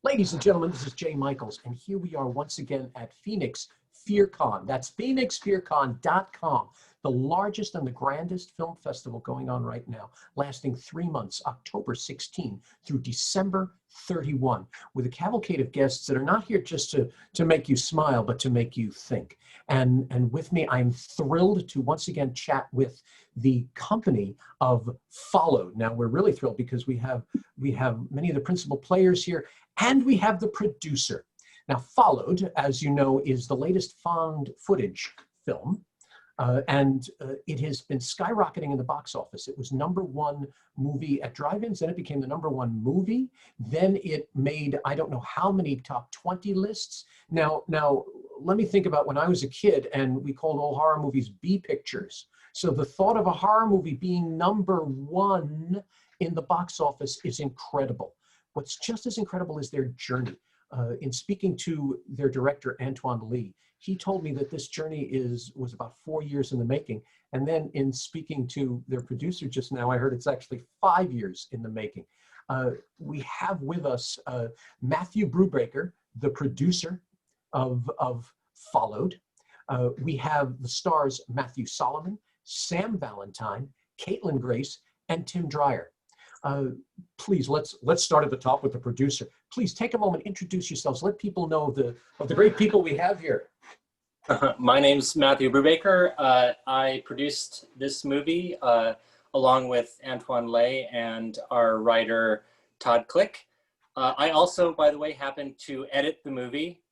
Ladies and gentlemen, this is Jay Michaels, and here we are once again at Phoenix FearCon. That's phoenixfearcon.com, the largest and the grandest film festival going on right now, lasting 3 months, October 16 through December 31, with a cavalcade of guests that are not here just to make you smile, but to make you think. And with me, I'm thrilled to once again chat with the company of Followed. Now, we're really thrilled because we have many of the principal players here, and we have the producer. Now, Followed, as you know, is the latest found footage film, and it has been skyrocketing in the box office. It was #1 movie at drive-ins, then it became the #1 movie. Then it made, I don't know how many top 20 lists. Now, let me think about when I was a kid and we called all horror movies B pictures. So the thought of a horror movie being #1 in the box office is incredible. What's just as incredible is their journey. In speaking to their director, Antoine Lee, he told me that this journey was about 4 years in the making. And then in speaking to their producer just now, I heard it's actually 5 years in the making. We have with us Matthew Brewbaker, the producer of Followed. We have the stars Matthew Solomon, Sam Valentine, Caitlin Grace, and Tim Dreyer. Please, let's start at the top with the producer. Please take a moment, introduce yourselves, let people know of the great people we have here. My name's Matthew Brewbaker. I produced this movie along with Antoine Lay and our writer, Todd Click. I also, by the way, happened to edit the movie,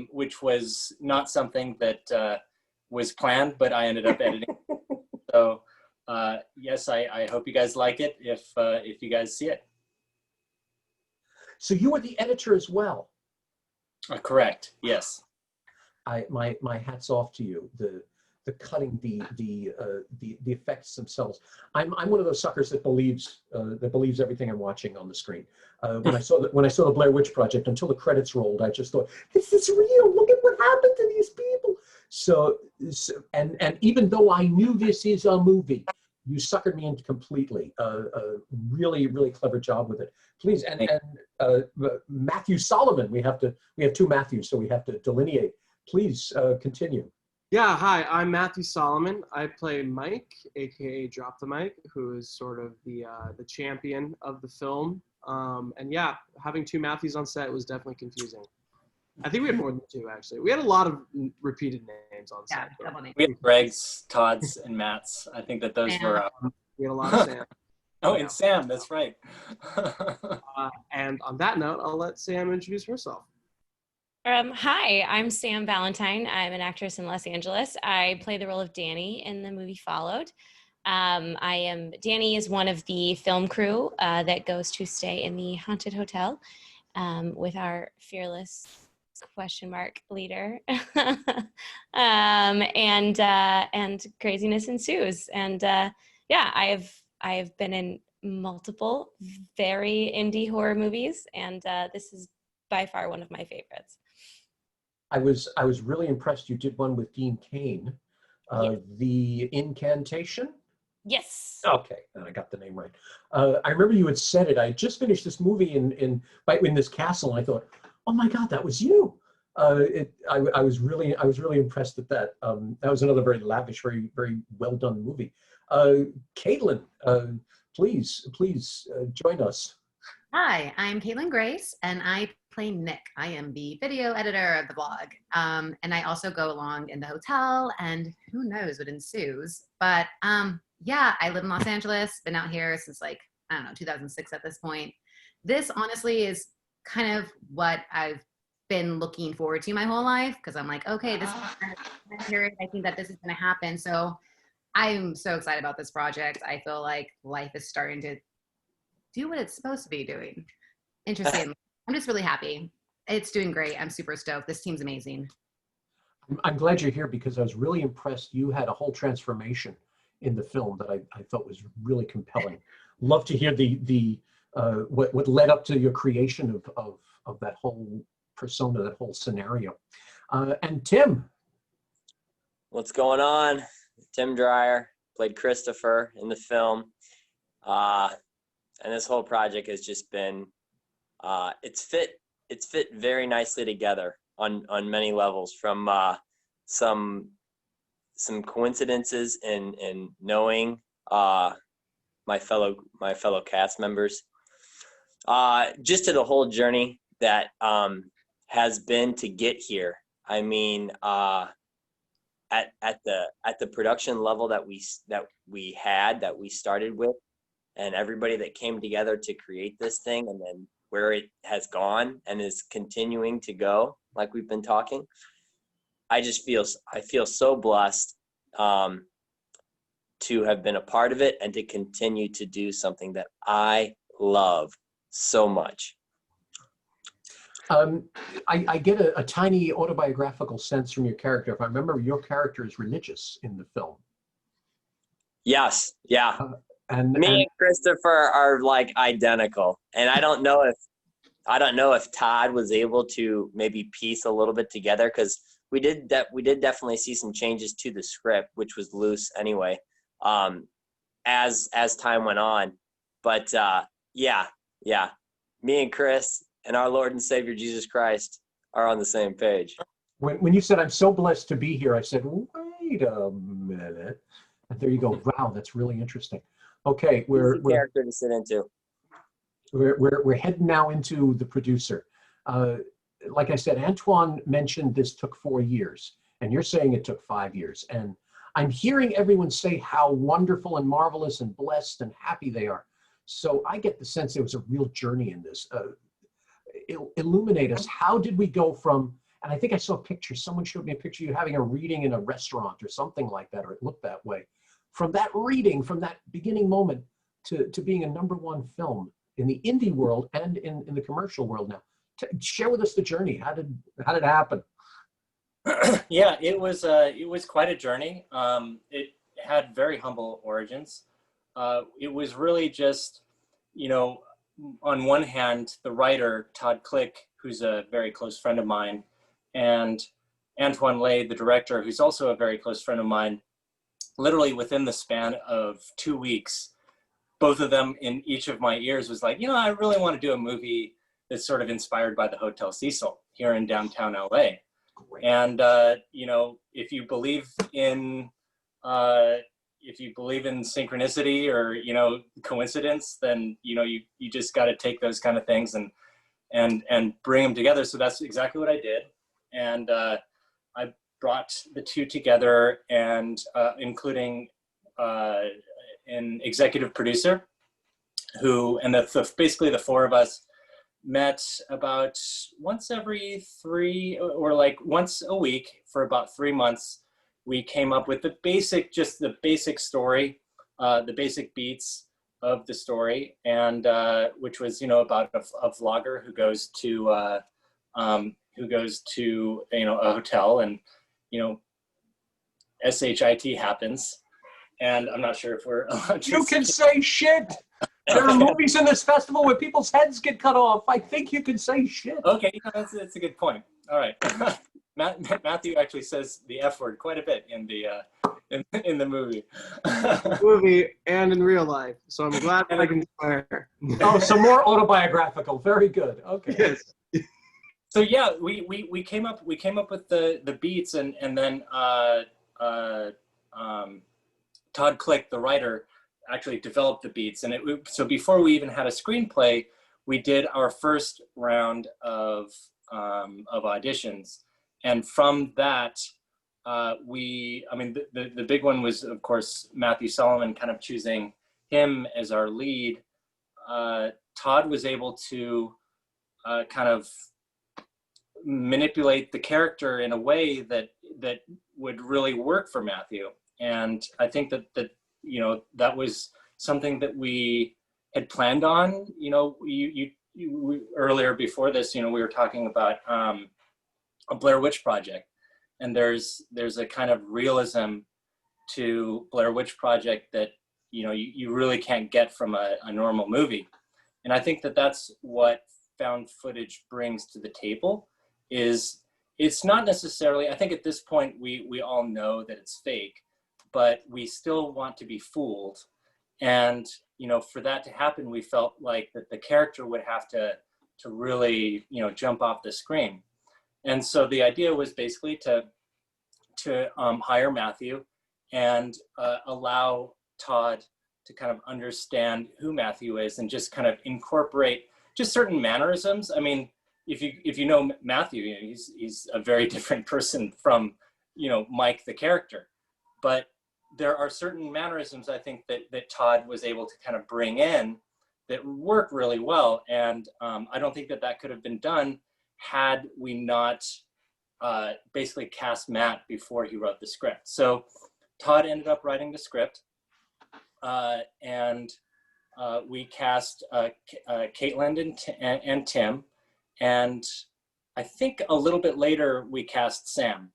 which was not something that was planned, but I ended up editing. So yes, I hope you guys like it if you guys see it. So you are the editor as well. Correct. Yes. My hats off to you. The cutting, the effects themselves. I'm one of those suckers that believes everything I'm watching on the screen. When I saw the Blair Witch Project, until the credits rolled, I just thought, this is real. Look at what happened to these people. So and even though I knew this is a movie, you suckered me into completely. Really, really clever job with it. Please, and Matthew Solomon. We have two Matthews, so we have to delineate. Please continue. Yeah, hi, I'm Matthew Solomon. I play Mike, aka Drop the Mic, who is sort of the champion of the film. And yeah, having two Matthews on set was definitely confusing. I think we had more than two, actually. We had a lot of repeated names on set. We had Greg's, Todd's, and Matt's. I think that those were... We had a lot of Sam. Oh, and Sam, that's right. And on that note, I'll let Sam introduce herself. Hi, I'm Sam Valentine. I'm an actress in Los Angeles. I play the role of Danny in the movie Followed. Danny is one of the film crew that goes to stay in the haunted hotel with our fearless leader. And craziness ensues. And yeah, I have been in multiple very indie horror movies, and this is by far one of my favorites. I was really impressed. You did one with Dean Cain, yes. The Incantation. Yes. Okay, I got the name right. I remember you had said it. I had just finished this movie in this castle, and I thought, oh my God, that was you. I was really impressed at that. That was another very lavish, very very well done movie. Caitlin, please join us. Hi, I'm Caitlin Grace, and I play Nick. I am the video editor of the blog, and I also go along in the hotel, and who knows what ensues. But yeah, I live in Los Angeles, been out here since like, I don't know, 2006 at this point. This honestly is kind of what I've been looking forward to my whole life, because I'm like, okay, this is the period I think that this is going to happen. So I'm so excited about this project. I feel like life is starting to do what it's supposed to be doing. Interesting. I'm just really happy. It's doing great. I'm super stoked. This team's amazing. I'm glad you're here because I was really impressed. You had a whole transformation in the film that I thought was really compelling. Love to hear what led up to your creation of that whole persona, that whole scenario. And Tim. What's going on? Tim Dreyer, played Christopher in the film. And this whole project has just been, it's fit it's fit very nicely together on many levels, from some coincidences in knowing my fellow cast members, just to the whole journey that has been to get here. I mean, at the production level that we started with, and everybody that came together to create this thing, and then where it has gone and is continuing to go, like we've been talking. I feel so blessed to have been a part of it and to continue to do something that I love so much. I get a tiny autobiographical sense from your character. If I remember, your character is religious in the film. Yes, yeah. And Me and Christopher are like identical, and I don't know if Todd was able to maybe piece a little bit together, because we did definitely see some changes to the script, which was loose anyway, as time went on. But yeah, me and Chris and our Lord and Savior Jesus Christ are on the same page. When you said, I'm so blessed to be here, I said, wait a minute. And there you go. Wow, that's really interesting. Okay, we're character to sit into. We're heading now into the producer. Like I said, Antoine mentioned this took 4 years, and you're saying it took 5 years. And I'm hearing everyone say how wonderful and marvelous and blessed and happy they are. So I get the sense there was a real journey in this. Illuminate us. How did we go from, and I think I saw a picture, someone showed me a picture of you having a reading in a restaurant or something like that, or it looked that way. From that reading, from that beginning moment to being a #1 film in the indie world and in the commercial world now. Share with us the journey. How did it happen? Yeah, it was quite a journey. It had very humble origins. It was really just, on one hand, the writer, Todd Click, who's a very close friend of mine, and Antoine Lay, the director, who's also a very close friend of mine, literally within the span of 2 weeks, both of them in each of my ears was like, I really want to do a movie that's sort of inspired by the Hotel Cecil here in downtown LA. Great. And, if you believe in synchronicity or, coincidence, then, you just got to take those kind of things and bring them together. So that's exactly what I did. And I brought the two together, and including an executive producer and basically the four of us met about once every once a week for about 3 months. We came up with the basic story, the basic beats of the story, and which was, about a vlogger who goes to a hotel, and SHIT happens. And I'm not sure if we're allowed to. You can say shit. There are movies in this festival where people's heads get cut off. I think you can say shit. Okay, that's a good point. All right. Matthew actually says the F word quite a bit in the movie. Movie and in real life. So I'm glad that I can swear. Oh, so more autobiographical. Very good. Okay. Yes. So yeah, we came up with the beats, and then Todd Click, the writer, actually developed the beats. And so before we even had a screenplay, we did our first round of auditions. And from that, the big one was, of course, Matthew Solomon, kind of choosing him as our lead. Todd was able to kind of manipulate the character in a way that would really work for Matthew. And I think that was something that we had planned on. You earlier before this, we were talking about a Blair Witch Project, and there's a kind of realism to Blair Witch Project that you really can't get from a normal movie. And I think that's what found footage brings to the table. Is it's not necessarily, I think at this point we all know that it's fake, but we still want to be fooled. And for that to happen, we felt like that the character would have to really, you know, jump off the screen. And so the idea was basically to hire Matthew and allow Todd to kind of understand who Matthew is and just kind of incorporate just certain mannerisms. I mean, if you know Matthew, you know, he's a very different person from, you know, Mike the character, but there are certain mannerisms I think that Todd was able to kind of bring in that work really well. And I don't think that could have been done had we not basically cast Matt before he wrote the script. So Todd ended up writing the script, and we cast Caitlin and Tim, and I think a little bit later we cast Sam.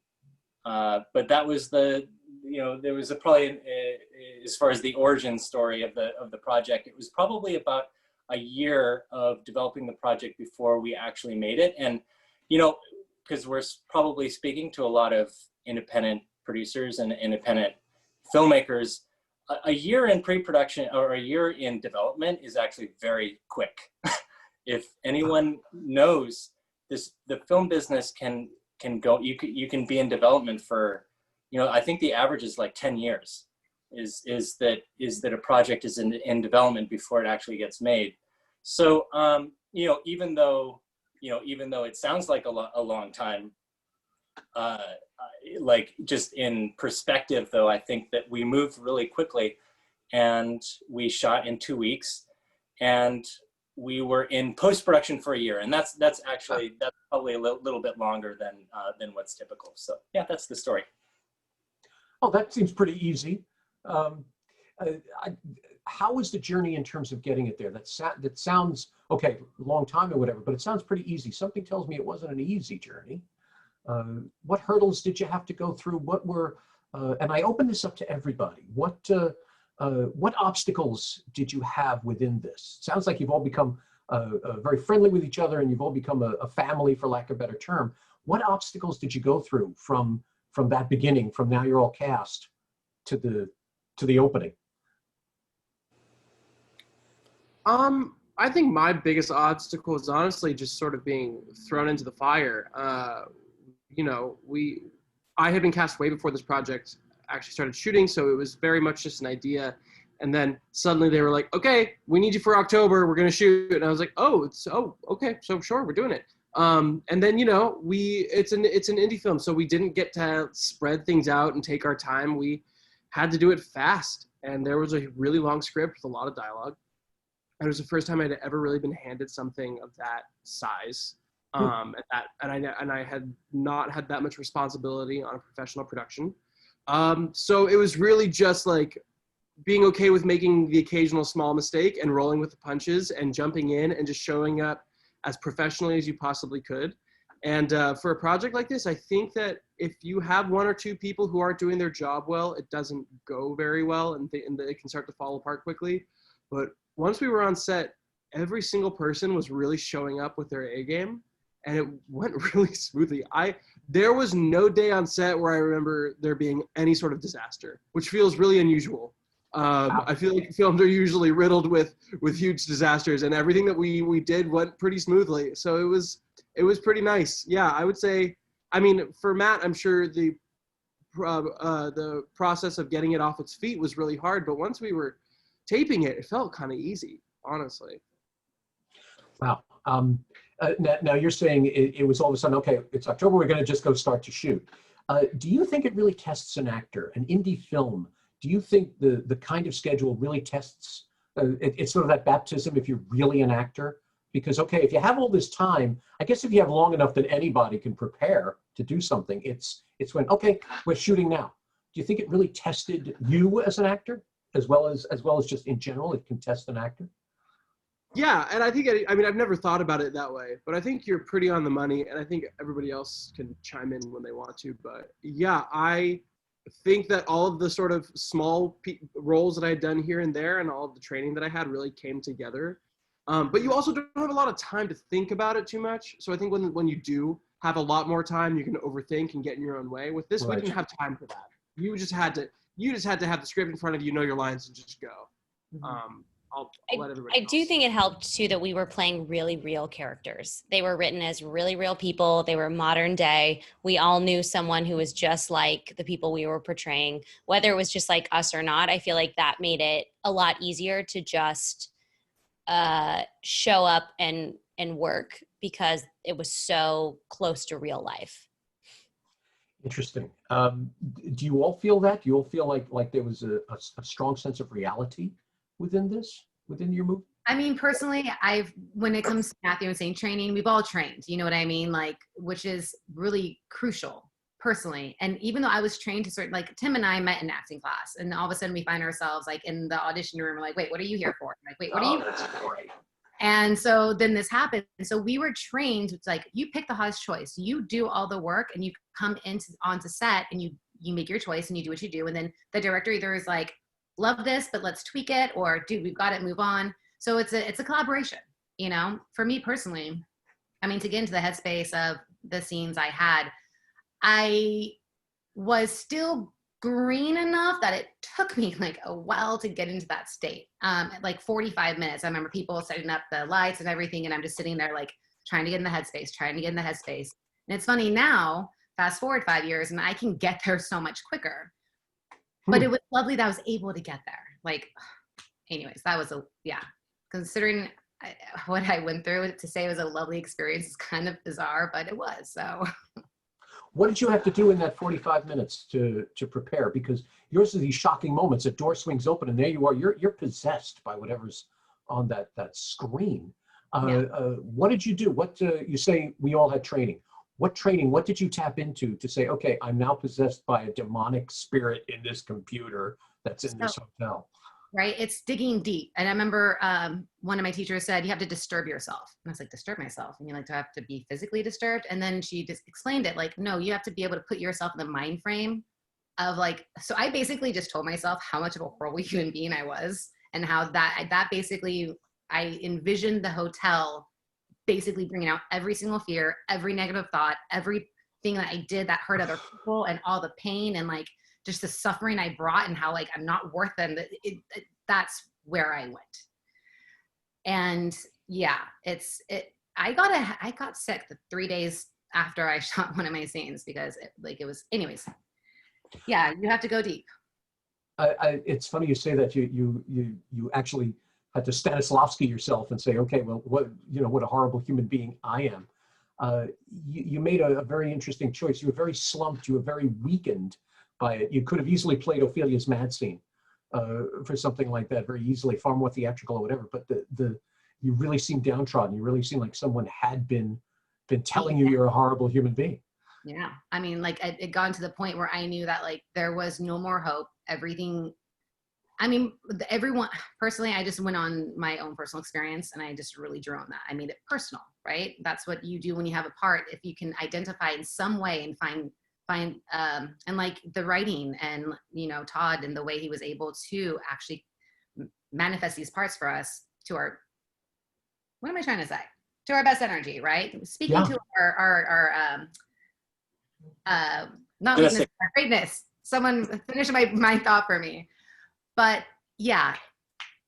But that was there was probably, as far as the origin story of the project, it was probably about a year of developing the project before we actually made it. And, you know, because we're probably speaking to a lot of independent producers and independent filmmakers, a year in pre-production or a year in development is actually very quick. If anyone knows this, the film business can go, you can be in development for, you know, I think the average is like 10 years is that a project is in development before it actually gets made. So, you know, even though it sounds like a long time, like just in perspective though, I think that we moved really quickly and we shot in 2 weeks and we were in post-production for a year. And that's probably a little bit longer than what's typical. So yeah, that's the story. Oh, that seems pretty easy. How was the journey in terms of getting it there? That sounds, okay, a long time or whatever, but it sounds pretty easy. Something tells me it wasn't an easy journey. What hurdles did you have to go through? What were, and I open this up to everybody, what obstacles did you have within this? Sounds like you've all become very friendly with each other and you've all become a family, for lack of a better term. What obstacles did you go through from that beginning, from now you're all cast to the opening? I think my biggest obstacle is honestly just sort of being thrown into the fire. You know, I had been cast way before this project actually started shooting, so it was very much just an idea. And then suddenly they were like, okay, we need you for October, we're gonna shoot. And I was like, oh, okay, so sure, we're doing it. And then, you know, it's an indie film, so we didn't get to spread things out and take our time. We had to do it fast. And there was a really long script with a lot of dialogue. And it was the first time I'd ever really been handed something of that size. And I had not had that much responsibility on a professional production. So it was really just like being okay with making the occasional small mistake and rolling with the punches and jumping in and just showing up as professionally as you possibly could. And for a project like this, I think that if you have one or two people who aren't doing their job well, it doesn't go very well and they can start to fall apart quickly. But once we were on set, every single person was really showing up with their A game, and it went really smoothly. There was no day on set where I remember there being any sort of disaster, which feels really unusual. I feel like films are usually riddled with huge disasters, and everything that we did went pretty smoothly. So it was pretty nice. Yeah, I would say. I mean, for Matt, I'm sure the process of getting it off its feet was really hard, but once we were taping it, it felt kind of easy, honestly. Wow. Now you're saying it was all of a sudden, okay, it's October, we're going to just go start to shoot. Do you think it really tests an actor, an indie film? Do you think the kind of schedule really tests, it's sort of that baptism if you're really an actor? Because, okay, if you have all this time, I guess if you have long enough that anybody can prepare to do something, it's when, okay, we're shooting now. Do you think it really tested you as an actor, as well as just in general, it can test an actor? Yeah, and I think, I mean, I've never thought about it that way, but I think you're pretty on the money, and I think everybody else can chime in when they want to. But yeah, I think that all of the sort of small roles that I had done here and there and all of the training that I had really came together. But you also don't have a lot of time to think about it too much. So I think when you do have a lot more time, you can overthink and get in your own way. With this, right, we didn't have time for that. You just had to have the script in front of you, know your lines, and just go. I'll let everybody I do else. think it helped too that we were playing really real characters. They were written as really real people. They were modern day. We all knew someone who was just like the people we were portraying, whether it was just like us or not. I feel like that made it a lot easier to just show up and work because it was so close to real life. Interesting. Do you all feel that? Do you all feel like there was a strong sense of reality within your movie? I mean, personally, when it comes to Matthew and Saint training, we've all trained, you know what I mean? Like, which is really crucial personally. And even though I was trained to like Tim and I met in acting class, and all of a sudden we find ourselves like in the audition room, we're like, wait, what are you here for? I'm like, wait, what are you? That's great. And so then this happened. So we were trained. It's like, you pick the hottest choice. You do all the work and you come onto set and you make your choice and you do what you do. And then the director either is like, love this, but let's tweak it, or dude, we've got it, move on. So it's a collaboration, you know. For me personally, I mean, to get into the headspace of the scenes I had, I was still green enough that it took me like a while to get into that state. Like 45 minutes. I remember people setting up the lights and everything, and I'm just sitting there like trying to get in the headspace. And it's funny now, fast forward 5 years, and I can get there so much quicker. But it was lovely that I was able to get there. Like, anyways, that was considering what I went through, to say it was a lovely experience is kind of bizarre, but it was. So What did you have to do in that 45 minutes to prepare? Because yours are these shocking moments. A door swings open and there you are. You're possessed by whatever's on that screen. What did you do? You say we all had training. What training? What did you tap into to say, okay, I'm now possessed by a demonic spirit in this computer that's in this hotel? Right, it's digging deep. And I remember one of my teachers said, you have to disturb yourself. And I was like, disturb myself? And you like to have to be physically disturbed? And then she just explained it like, no, you have to be able to put yourself in the mind frame of like, so I basically just told myself how much of a horrible human being I was, and how that basically, I envisioned the hotel basically bringing out every single fear, every negative thought, everything that I did that hurt other people, and all the pain and like just the suffering I brought, and how like I'm not worth them. That's where I went. And yeah, I got sick the 3 days after I shot one of my scenes, because it was, anyways. Yeah, you have to go deep. It's funny you say that. You actually had to Stanislavski yourself and say, okay, well, what a horrible human being I am. You made a very interesting choice. You were very slumped. You were very weakened by it. You could have easily played Ophelia's mad scene for something like that very easily, far more theatrical or whatever. But you really seem downtrodden. You really seem like someone had been telling you you're a horrible human being. Yeah, I mean, like it got to the point where I knew that like there was no more hope. Everything. I mean, everyone, personally, I just went on my own personal experience and I just really drew on that. I made it personal, right? That's what you do when you have a part. If you can identify in some way and find and like the writing and, Todd and the way he was able to actually manifest these parts for us to our, what am I trying to say? To our best energy, right? Speaking to our not weakness, our greatness. Someone finish my thought for me. But yeah,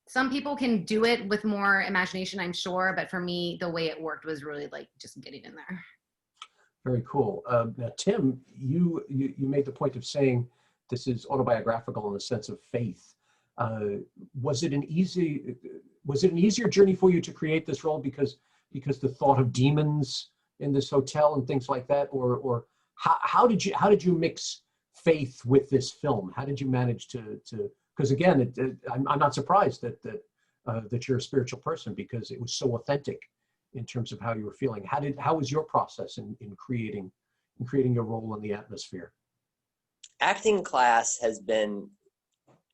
some people can do it with more imagination, I'm sure. But for me, the way it worked was really like just getting in there. Very cool. Now, Tim, you made the point of saying this is autobiographical in the sense of faith. Was it an easier journey for you to create this role because the thought of demons in this hotel and things like that, or how did you mix faith with this film? How did you manage to because again, I'm not surprised that you're a spiritual person, because it was so authentic in terms of how you were feeling. How was your process in creating your role in the atmosphere? Acting class has been,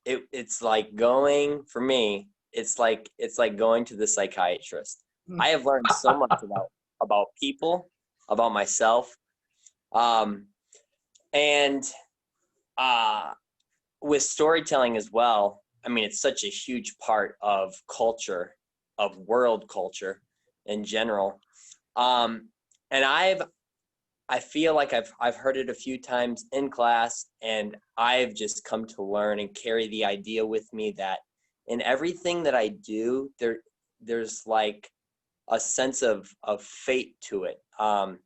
it's like going, for me, it's like going to the psychiatrist. I have learned so much about people, about myself, and with storytelling as well. I mean, it's such a huge part of culture, of world culture in general. And I feel like I've heard it a few times in class, and I've just come to learn and carry the idea with me that in everything that I do, there's like a sense of fate to it. And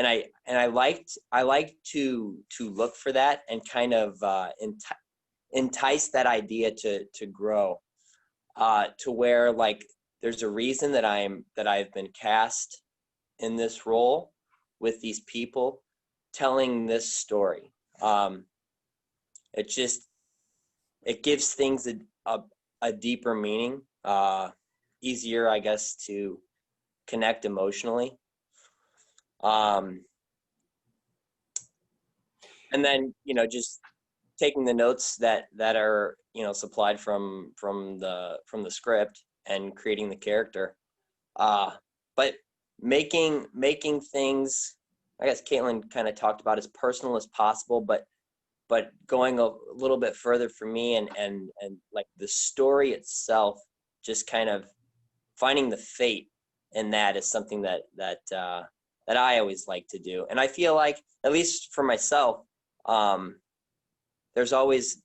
I like to look for that and kind of entice that idea to grow, to where like there's a reason that I've been cast in this role with these people telling this story. It gives things a deeper meaning, easier, I guess, to connect emotionally. And then, just taking the notes that are, supplied from the script and creating the character. But making things, I guess Caitlin kind of talked about, as personal as possible, but going a little bit further for me, and like the story itself, just kind of finding the fate in that is something that I always like to do. And I feel like, at least for myself, there's always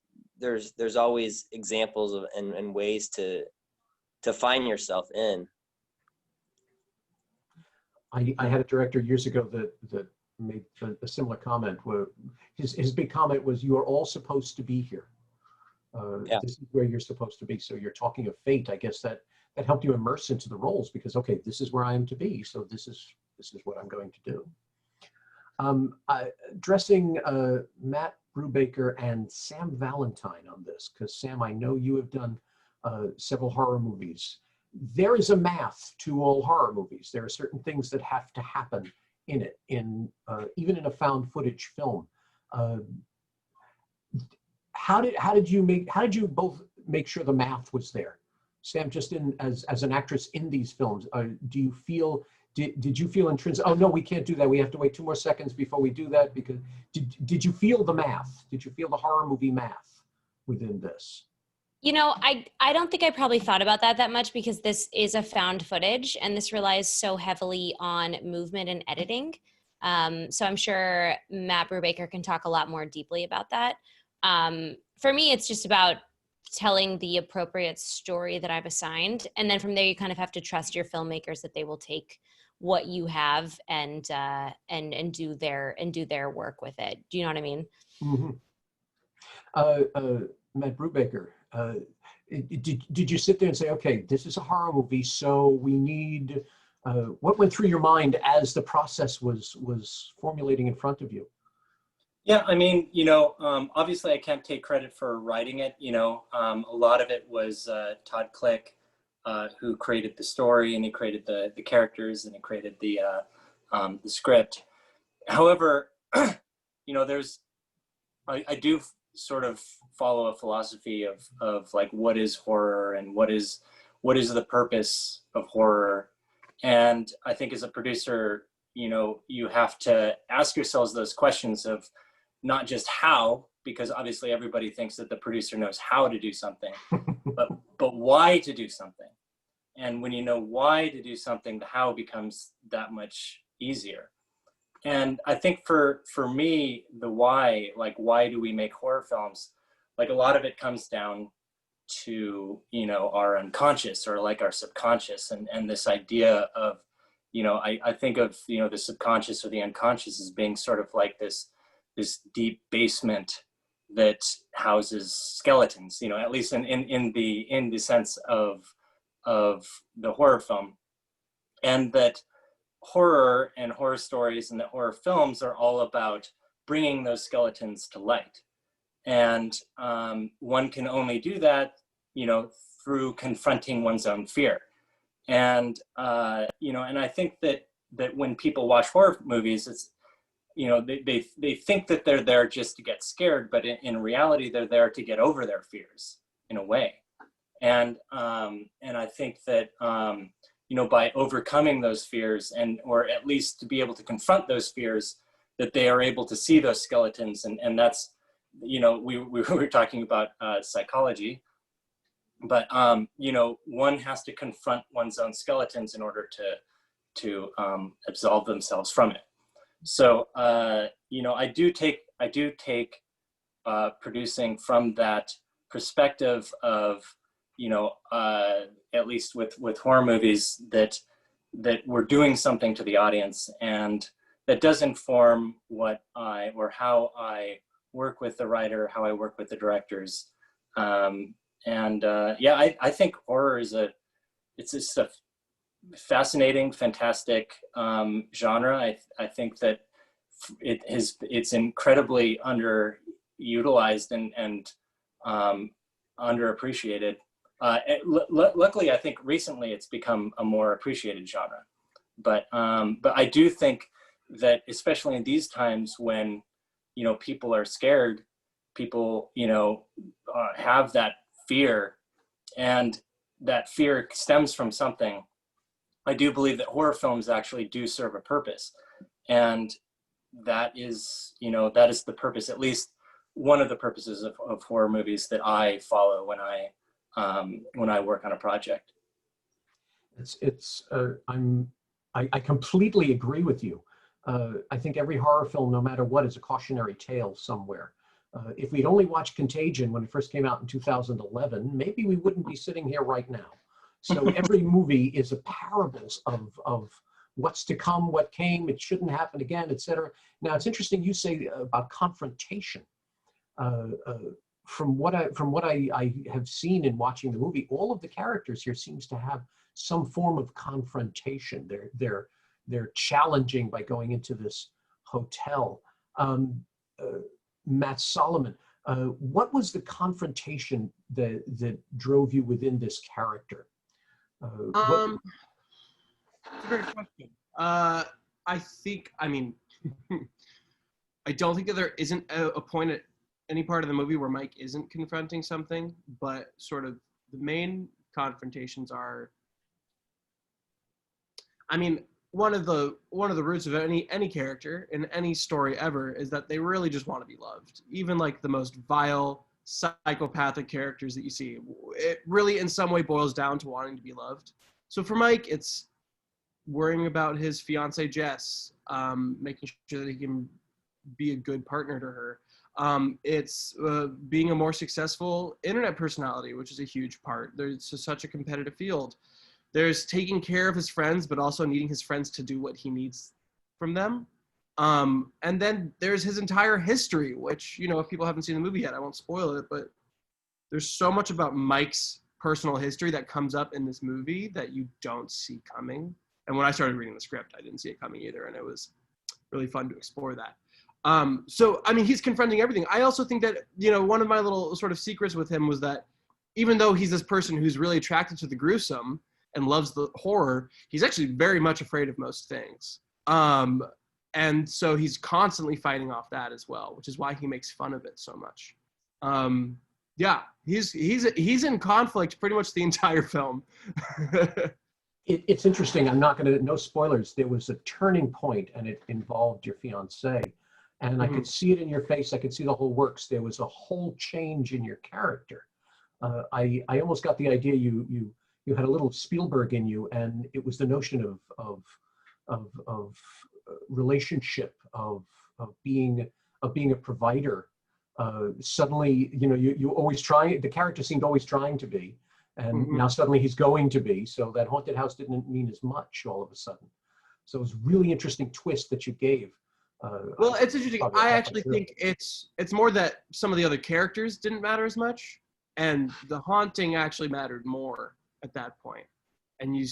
examples of and ways to find yourself in. I had a director years ago that made a similar comment, where his big comment was, "You are all supposed to be here. Yeah. This is where you're supposed to be." So you're talking of fate. I guess that helped you immerse into the roles, because, okay, this is where I am to be, so this is what I'm going to do. Dressing Matt Brewbaker and Sam Valentine on this, because Sam, I know you have done several horror movies. There is a math to all horror movies. There are certain things that have to happen in it, even in a found footage film. How did you both make sure the math was there? Sam, just as an actress in these films, do you feel, did you feel intrinsic? Oh no, we can't do that. We have to wait 2 more seconds before we do that, because did you feel the math? Did you feel the horror movie math within this? I don't think I probably thought about that much, because this is a found footage and this relies so heavily on movement and editing. So I'm sure Matt Brewbaker can talk a lot more deeply about that. For me, it's just about telling the appropriate story that I've assigned. And then from there, you kind of have to trust your filmmakers that they will take what you have and do their work with it. Do you know what I mean? Mm-hmm. Matt Brewbaker, did you sit there and say, okay, this is a horror movie, so we need, what went through your mind as the process was formulating in front of you? Yeah, I mean, obviously I can't take credit for writing it. A lot of it was Todd Click, who created the story, and he created the characters, and he created the script. However, I do sort of follow a philosophy of like, what is horror, and what is the purpose of horror. And I think as a producer, you have to ask yourselves those questions of not just how, because obviously everybody thinks that the producer knows how to do something, but why to do something. And when you know why to do something, the how becomes that much easier. And I think for me, the why, like, why do we make horror films? Like, a lot of it comes down to, our unconscious, or like our subconscious, and this idea of, I think of, the subconscious or the unconscious as being sort of like this deep basement that houses skeletons, at least in the sense of the horror film. And that horror and horror stories and the horror films are all about bringing those skeletons to light. And one can only do that, through confronting one's own fear. And, and I think that when people watch horror movies, it's, they think that they're there just to get scared, but in reality, they're there to get over their fears in a way. And I think that, by overcoming those fears, or at least to be able to confront those fears, that they are able to see those skeletons. And that's, we were talking about psychology, but, one has to confront one's own skeletons in order to absolve themselves from it. So, I do take producing from that perspective of, at least with horror movies, that we're doing something to the audience, and that does inform how I work with the writer, how I work with the directors. I think horror it's just a fascinating, fantastic genre. I think that it's incredibly underutilized and underappreciated. Luckily, I think recently it's become a more appreciated genre. But I do think that, especially in these times when people are scared, people have that fear, and that fear stems from something. I do believe that horror films actually do serve a purpose, and that is the purpose, at least one of the purposes of horror movies that I follow when I work on a project. I completely agree with you. I think every horror film, no matter what, is a cautionary tale somewhere. If we'd only watched Contagion when it first came out in 2011, maybe we wouldn't be sitting here right now. So every movie is a parables of what's to come, what came, it shouldn't happen again, etc. Now, it's interesting you say about confrontation. From what I have seen in watching the movie, all of the characters here seems to have some form of confrontation. They're challenging by going into this hotel. Matt Solomon, what was the confrontation that drove you within this character? That's a great question. I don't think that there isn't a point at any part of the movie where Mike isn't confronting something, but sort of the main confrontations are, one of the roots of any character in any story ever is that they really just want to be loved. Even like the most vile, psychopathic characters that you see, it really in some way boils down to wanting to be loved. So for Mike, it's worrying about his fiancée Jess, making sure that he can be a good partner to her. It's being a more successful internet personality, which is a huge part. There's such a competitive field. There's taking care of his friends, but also needing his friends to do what he needs from them. And then there's his entire history, which, if people haven't seen the movie yet, I won't spoil it, but there's so much about Mike's personal history that comes up in this movie that you don't see coming. And when I started reading the script, I didn't see it coming either. And it was really fun to explore that. He's confronting everything. I also think that, one of my little sort of secrets with him was that even though he's this person who's really attracted to the gruesome and loves the horror, he's actually very much afraid of most things. And so he's constantly fighting off that as well, which is why he makes fun of it so much. He's in conflict pretty much the entire film. It's interesting. I'm not going to, no spoilers. There was a turning point, and it involved your fiancée. And I could see it in your face. I could see the whole works. There was a whole change in your character. I almost got the idea you had a little Spielberg in you, and it was the notion of relationship, of being a provider. Suddenly, you always trying. The character seemed always trying to be, and now suddenly he's going to be. So that haunted house didn't mean as much all of a sudden. So it was a really interesting twist that you gave. Well, it's interesting. I actually think it's more that some of the other characters didn't matter as much, and the haunting actually mattered more at that point. And you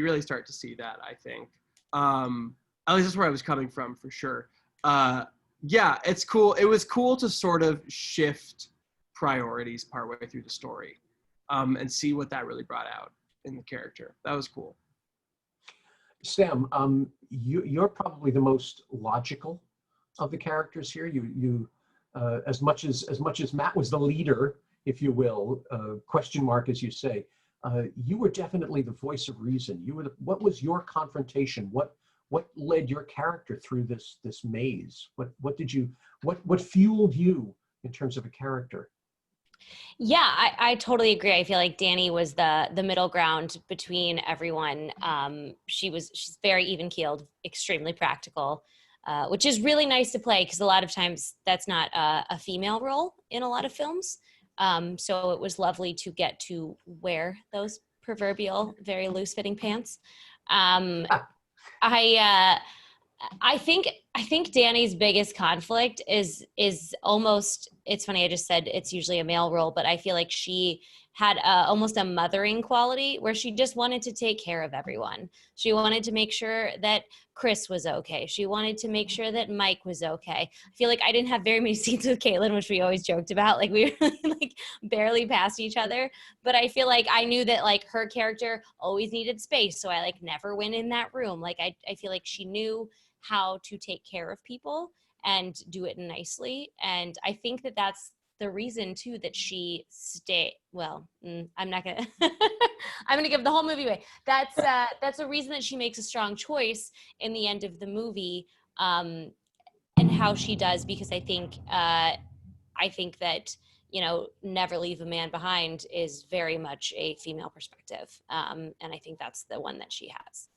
really start to see that, I think. At least that's where I was coming from, for sure. It's cool. It was cool to sort of shift priorities partway through the story, and see what that really brought out in the character. That was cool. Sam, you're probably the most logical of the characters here. You as much as Matt was the leader, if you will, question mark as you say, you were definitely the voice of reason. What was your confrontation? What led your character through this maze? What fueled you in terms of a character? Yeah, I totally agree. I feel like Danny was the middle ground between everyone. She's very even-keeled, extremely practical, which is really nice to play because a lot of times that's not a female role in a lot of films. So it was lovely to get to wear those proverbial very loose fitting pants. Um, I think Danny's biggest conflict is almost, it's funny, I just said it's usually a male role, but I feel like she had almost a mothering quality where she just wanted to take care of everyone. She wanted to make sure that Chris was okay. She wanted to make sure that Mike was okay. I feel like I didn't have very many scenes with Caitlin, which we always joked about. Like we were like barely past each other. But I feel like I knew that like her character always needed space. So I like never went in that room. Like I feel like she knew how to take care of people and do it nicely. And I think that that's the reason too that she I'm not gonna I'm gonna give the whole movie away. That's a reason that she makes a strong choice in the end of the movie, and how she does, because I think that, you know, never leave a man behind is very much a female perspective, and I think that's the one that she has.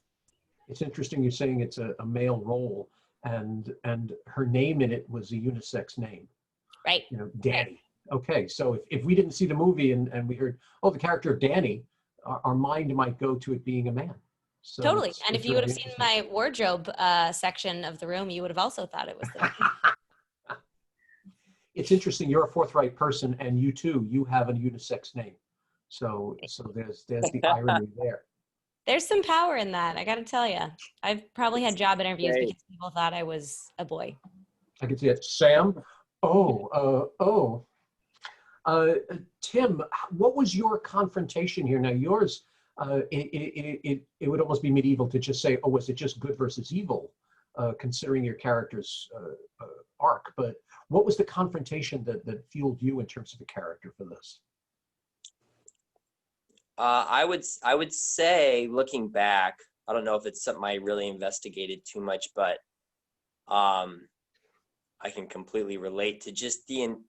It's interesting you're saying it's a male role, and her name in it was a unisex name. Right. You know, Danny. Okay, so if we didn't see the movie and we heard, oh, the character of Danny, our mind might go to it being a man. So totally. And if you would have really seen my wardrobe section of the room, you would have also thought it was the man. It's interesting. You're a forthright person, and you too, you have a unisex name. So there's the irony there. There's some power in that, I got to tell you. I've probably had job interviews Great. because people thought I was a boy. I can see it. Sam, Tim, what was your confrontation here? Now yours, it would almost be medieval to just say, oh, was it just good versus evil, considering your character's arc? But what was the confrontation that fueled you in terms of the character for this? I would say, looking back, I don't know if it's something I really investigated too much, but I can completely relate to just an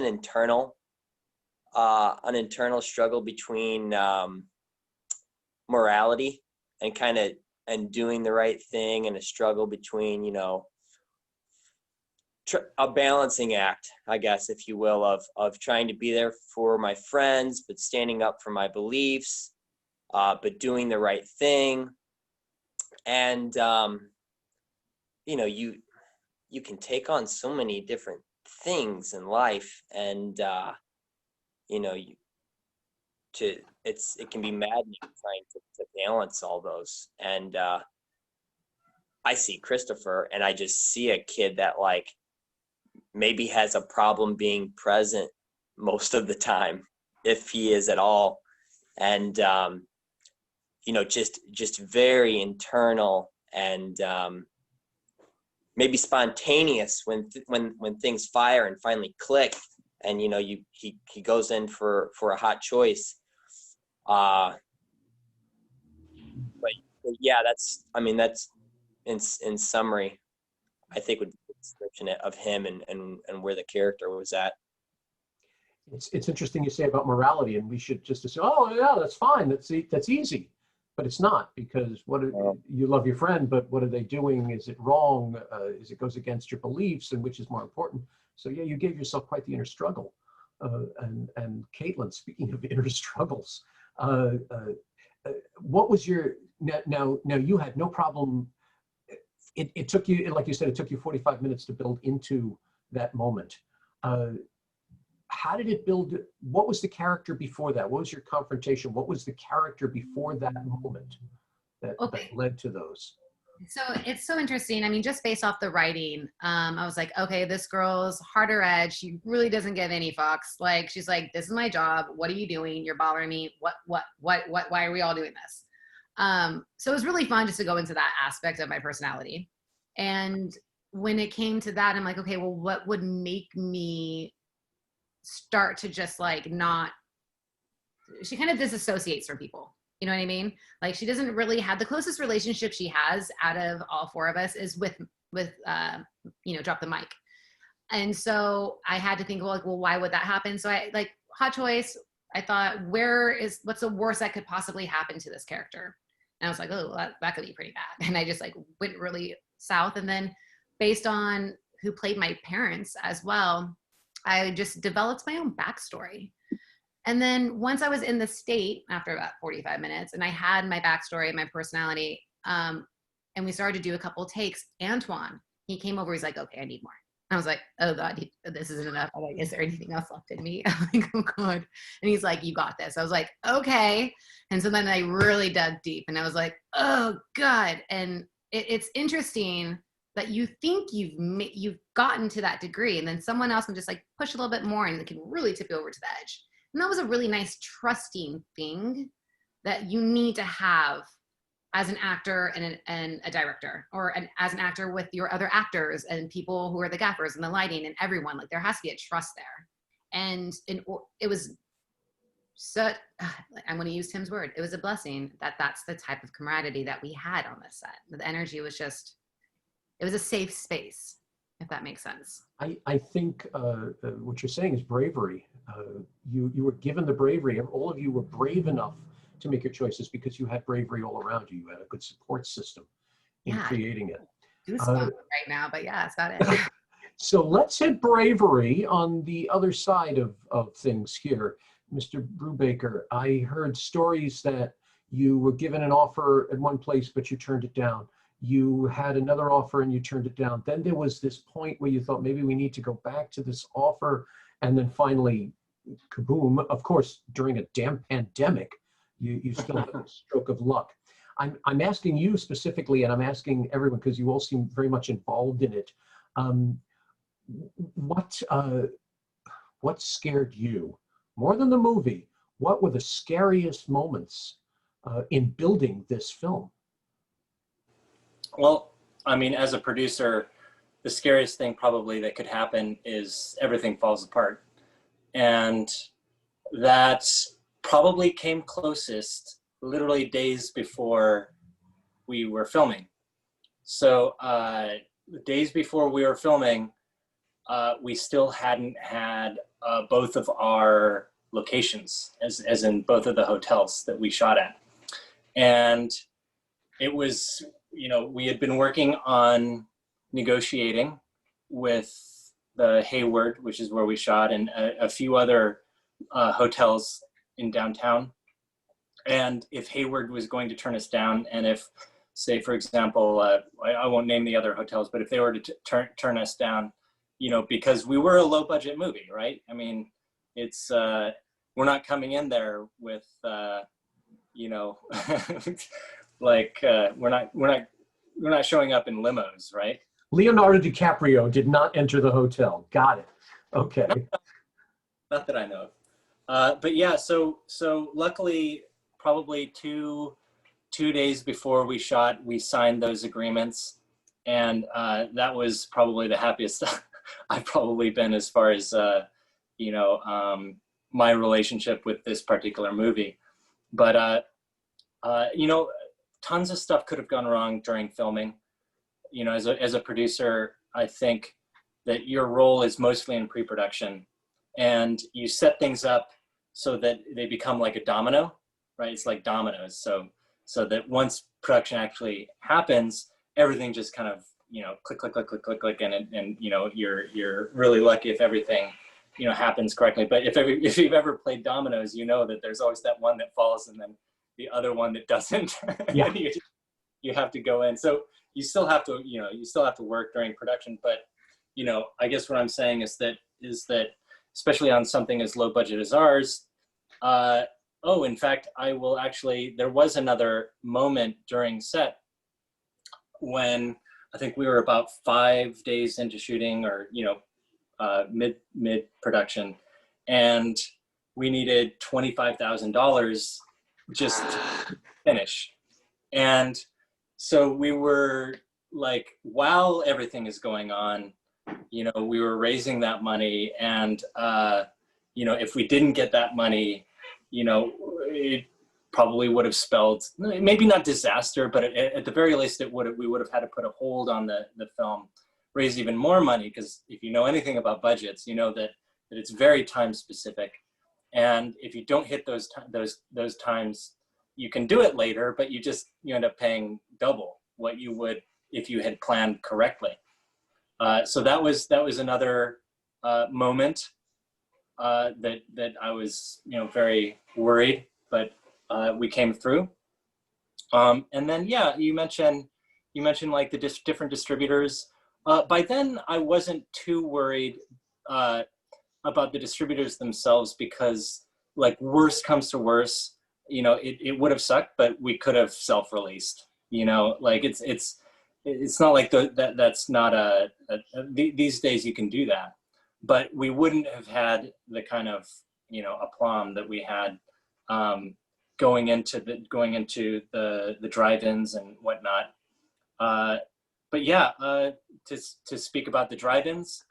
internal struggle between morality and doing the right thing, and a struggle between, you know, a balancing act, I guess, if you will, of trying to be there for my friends, but standing up for my beliefs, but doing the right thing. And, you know, you can take on so many different things in life, and, you know, it can be maddening trying to balance all those. And I see Christopher, and I just see a kid that like maybe has a problem being present most of the time, if he is at all. And you know, just very internal, and maybe spontaneous when things fire and finally click, and you know, he goes in for a hot choice. But yeah, that's in summary, I think, would be the description of him and where the character was at. It's interesting you say about morality, and we should just assume, oh yeah, that's fine, that's easy, but it's not, because you love your friend, but what are they doing? Is it wrong? Is it goes against your beliefs, and which is more important? So yeah, you gave yourself quite the inner struggle. And Caitlin, speaking of inner struggles, what was your now you had no problem. It took you, like you said, it took you 45 minutes to build into that moment. How did it build? What was the character before that? What was your confrontation? What was the character before that moment that led to those? So it's so interesting. I mean, just based off the writing, I was like, okay, this girl's harder edge. She really doesn't give any fucks. Like, she's like, this is my job. What are you doing? You're bothering me. Why are we all doing this? So it was really fun just to go into that aspect of my personality. And when it came to that, I'm like, okay, well, what would make me start to just like not, she kind of disassociates from people. You know what I mean? Like, she doesn't really have, the closest relationship she has out of all four of us is with you know, Drop the Mic. And so I had to think, well, like, well, why would that happen? So I, like, hot choice, I thought, what's the worst that could possibly happen to this character? And I was like, oh, that could be pretty bad. And I just like went really south. And then based on who played my parents as well, I just developed my own backstory. And then once I was in the state after about 45 minutes and I had my backstory and my personality, and we started to do a couple of takes, Antoine, he came over, he's like, okay, I need more. I was like, oh God, this isn't enough. I'm like, is there anything else left in me? I'm like, oh God. And he's like, you got this. I was like, okay. And so then I really dug deep and I was like, oh God. And it's interesting that you think you've gotten to that degree, and then someone else can just like push a little bit more and it can really tip you over to the edge. And that was a really nice trusting thing that you need to have as an actor and a director, or as an actor with your other actors and people who are the gaffers and the lighting and everyone. Like there has to be a trust there. And it was such, I'm going to use Tim's word, it was a blessing that's the type of camaraderie that we had on this set. The energy was just, it was a safe space, if that makes sense. I think what you're saying is bravery. You were given the bravery. All of you were brave enough to make your choices because you had bravery all around you. You had a good support system in creating it. Goosebumps right now, but yeah, that's about it. So let's hit bravery on the other side of things here. Mr. Brewbaker, I heard stories that you were given an offer at one place, but you turned it down. You had another offer and you turned it down. Then there was this point where you thought maybe we need to go back to this offer, and then finally, kaboom, of course, during a damn pandemic, you still have a stroke of luck. I'm asking you specifically, and I'm asking everyone because you all seem very much involved in it. What scared you more than the movie? What were the scariest moments in building this film? Well, I mean, as a producer, the scariest thing probably that could happen is everything falls apart. And that probably came closest literally days before we were filming. So days before we were filming, we still hadn't had both of our locations, as in both of the hotels that we shot at. And it was, you know, we had been working on negotiating with the Hayward, which is where we shot, and a few other hotels in downtown. And if Hayward was going to turn us down, and if, say, for example, I won't name the other hotels, but if they were to turn us down, you know, because we were a low budget movie, right? I mean, it's, we're not coming in there with, you know, like we're not showing up in limos, right? Leonardo DiCaprio did not enter the hotel. Got it. Okay. Not that I know of. But yeah, so luckily, probably two days before we shot, we signed those agreements, and that was probably the happiest I've probably been as far as you know, my relationship with this particular movie. But you know, tons of stuff could have gone wrong during filming. You know, as a producer, I think that your role is mostly in pre-production, and you set things up so that they become like a domino, right? It's like dominoes. So that once production actually happens, everything just kind of, you know, click, click, click, click, click, click, and you know, you're really lucky if everything, you know, happens correctly. But if you've ever played dominoes, you know that there's always that one that falls and then the other one that doesn't. Yeah. You have to go in. So you still have to, you know, you still have to work during production. But, you know, I guess what I'm saying is that especially on something as low budget as ours, oh, in fact, there was another moment during set when I think we were about 5 days into shooting, or, you know, mid production, and we needed $25,000 just to finish. And so we were like, while everything is going on, you know, we were raising that money, and you know, if we didn't get that money, you know, it probably would have spelled maybe not disaster, but at the very least we would have had to put a hold on the film, raise even more money, because if you know anything about budgets, you know that it's very time specific, and if you don't hit those times, you can do it later, but you end up paying double what you would if you had planned correctly. So that was another moment. that I was, very worried, but we came through. And then, yeah, you mentioned like the different distributors. By then, I wasn't too worried about the distributors themselves, because like worst comes to worst, it would have sucked, but we could have self-released. Like it's not like that's not these days you can do that, but we wouldn't have had the kind of aplomb that we had going into the drive-ins and whatnot. But yeah, to speak about the drive-ins,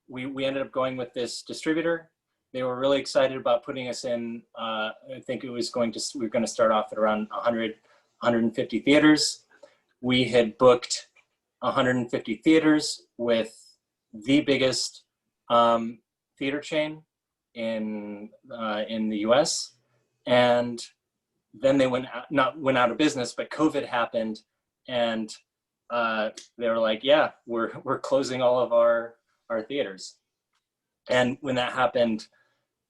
we ended up going with this distributor. They were really excited about putting us in. I think we were going to start off at around 100, 150 theaters. We had booked 150 theaters with the biggest theater chain in the U.S. And then they went out of business, but COVID happened, and they were like, "Yeah, we're closing all of our theaters." And when that happened,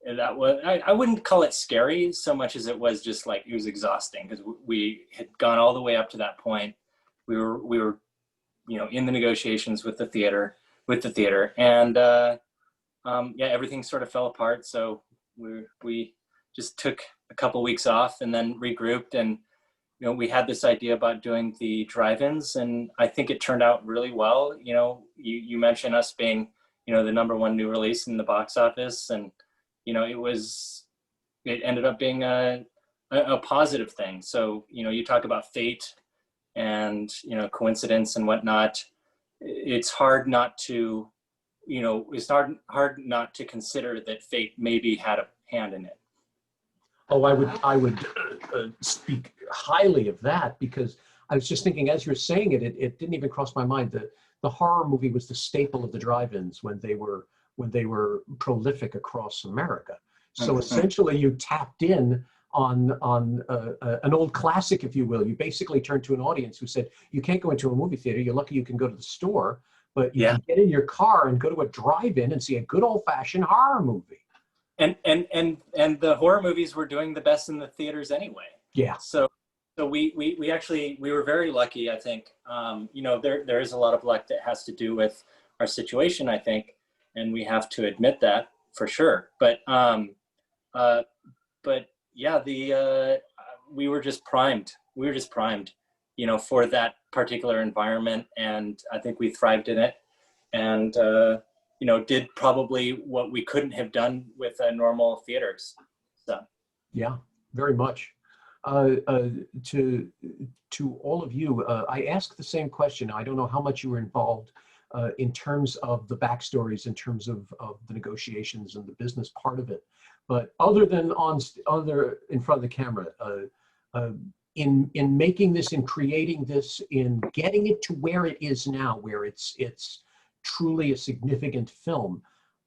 that was, I wouldn't call it scary so much as it was just like, it was exhausting, because we had gone all the way up to that point. We were in the negotiations with the theater, and yeah, everything sort of fell apart. So we just took a couple weeks off and then regrouped, and we had this idea about doing the drive-ins, and I think it turned out really well. You mentioned us being the #1 new release in the box office, and it ended up being a positive thing. So you talk about fate and coincidence and whatnot. It's hard not to hard not to consider that fate maybe had a hand in it. Oh, I would speak highly of that, because I was just thinking as you're saying it, it didn't even cross my mind that the horror movie was the staple of the drive-ins when they were prolific across America. So essentially, you tapped in on an old classic, if you will. You basically turned to an audience who said, "You can't go into a movie theater. You're lucky you can go to the store, but you can get in your car and go to a drive-in and see a good old-fashioned horror movie." And the horror movies were doing the best in the theaters anyway. Yeah. So we actually, we were very lucky, I think. There is a lot of luck that has to do with our situation, I think, and we have to admit that for sure. But yeah, we were just primed. For that particular environment, and I think we thrived in it, and did probably what we couldn't have done with normal theaters. So yeah, very much. To all of you, I asked the same question. I don't know how much you were involved in terms of the backstories, in terms of the negotiations and the business part of it, but other than in front of the camera, in making this, in creating this, in getting it to where it is now, where it's truly a significant film,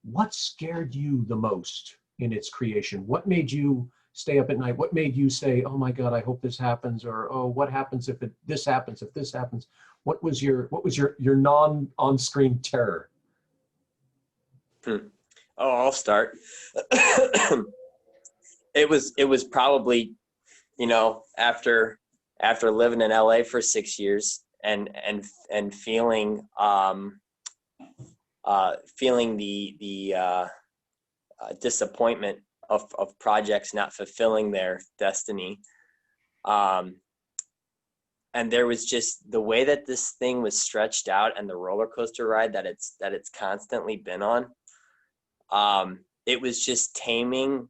what scared you the most in its creation? What made you stay up at night? What made you say, "Oh my God, I hope this happens," or "Oh, what happens if this happens, if this happens"? What was your non-on-screen terror? Oh, I'll start. It was probably, after living in LA for 6 years and feeling the disappointment of projects not fulfilling their destiny. And there was just the way that this thing was stretched out, and the roller coaster ride that it's constantly been on. It was just taming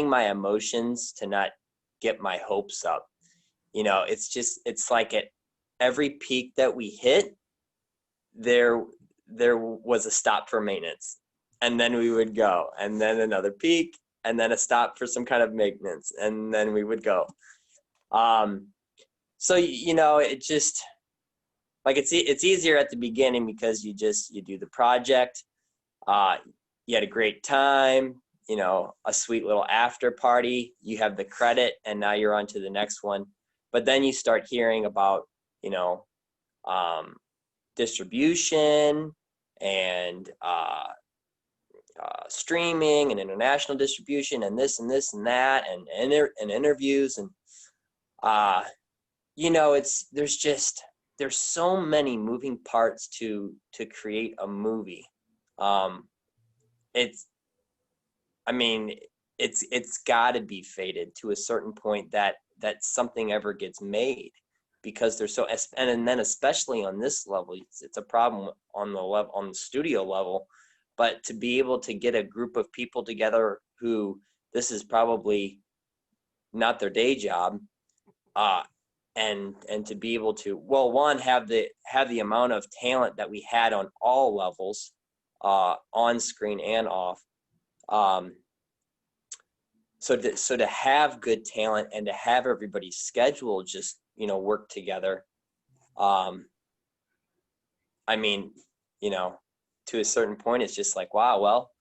my emotions to not get my hopes up. It's like at every peak that we hit, there was a stop for maintenance, and then we would go, and then another peak, and then a stop for some kind of maintenance, and then we would go. So it just, like, it's easier at the beginning because you do the project. You had a great time, a sweet little after party, you have the credit, and now you're on to the next one. But then you start hearing about, distribution and streaming and international distribution and this and this and that and interviews and you know, there's so many moving parts to create a movie. It's I mean, it's got to be fated to a certain point that something ever gets made, because they're so, and then especially on this level, it's a problem on the studio level. But to be able to get a group of people together who this is probably not their day job, and to be able to, well, one, have the amount of talent that we had on all levels, on screen and off. So to have good talent and to have everybody's schedule just, you know, work together. I mean, you know, to a certain point, it's just like, wow, well,